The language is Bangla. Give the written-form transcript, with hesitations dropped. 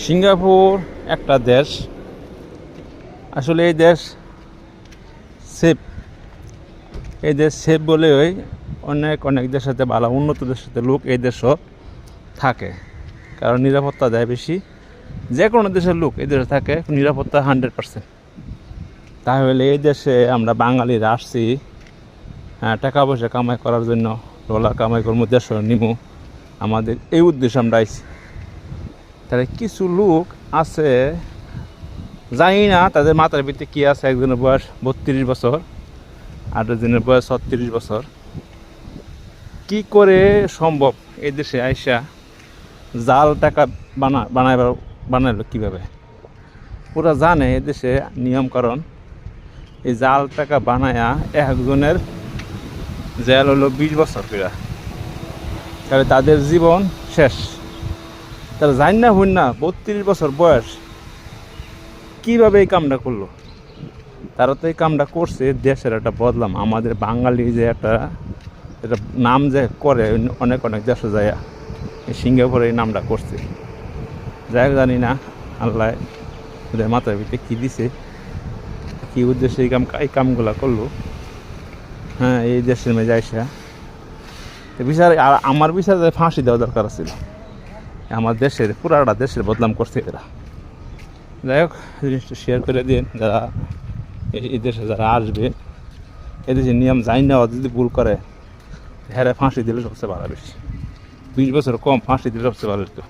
সিঙ্গাপুর একটা দেশ, আসলে এই দেশ সেফ। এই দেশ সেফ বলে অনেক অনেক দেশের সাথে ভালো উন্নত দেশের সাথে লোক এই দেশও থাকে, কারণ নিরাপত্তা দেয় বেশি। যে কোনো দেশের লোক এই দেশে থাকে, নিরাপত্তা 100%। তাহলে এই দেশে আমরা বাঙালিরা আসছি টাকা পয়সা কামাই করার জন্য, ডলার কামাই করবো, দেশ নিমু, আমাদের এই উদ্দেশ্যে আমরা আইছি। তাহলে কিছু লোক আছে, জানি না তাদের মাথার ভিতরে কী আছে। একজনের বয়স 32 বছর, আরেকজনের বয়স 36 বছর। কি করে সম্ভব এই দেশে আইসা জাল টাকা বানাইলো কীভাবে? পুরা জানে এই দেশে নিয়মকরণ। এই জাল টাকা বানায়া একজনের জেল হলো 20 বছর করে, তাহলে তাদের জীবন শেষ। তাহলে জানি না হইন না 32 বছর বয়স কীভাবে এই কামটা করলো? তারা তো এই কামটা করছে দেশের একটা বদলাম, আমাদের বাঙালি যে একটা নাম যে করে অনেক অনেক দেশে যায়, সিঙ্গাপুরে এই নামটা করছে। যাই হোক, জানি না আল্লাহ ওদের মাথার ভিতরে কী দিছে, কী উদ্দেশ্যে এই কামগুলা করলো। হ্যাঁ, এই দেশের মেয়ে যাইসা বিচার, আমার বিচার ফাঁসি দেওয়া দরকার ছিল। আমার দেশের পুরাটা দেশের বদনাম করছে এরা। যাই হোক, জিনিসটা শেয়ার করে দিন যারা এই দেশে যারা আসবে। এদেশের নিয়ম জানি না, যদি ভুল করে হ্যাঁ ফাঁসি দিলে সবচেয়ে ভালো। বেশি 20 বছর কম, ফাঁসি দিলে সবচেয়ে ভালো হতো।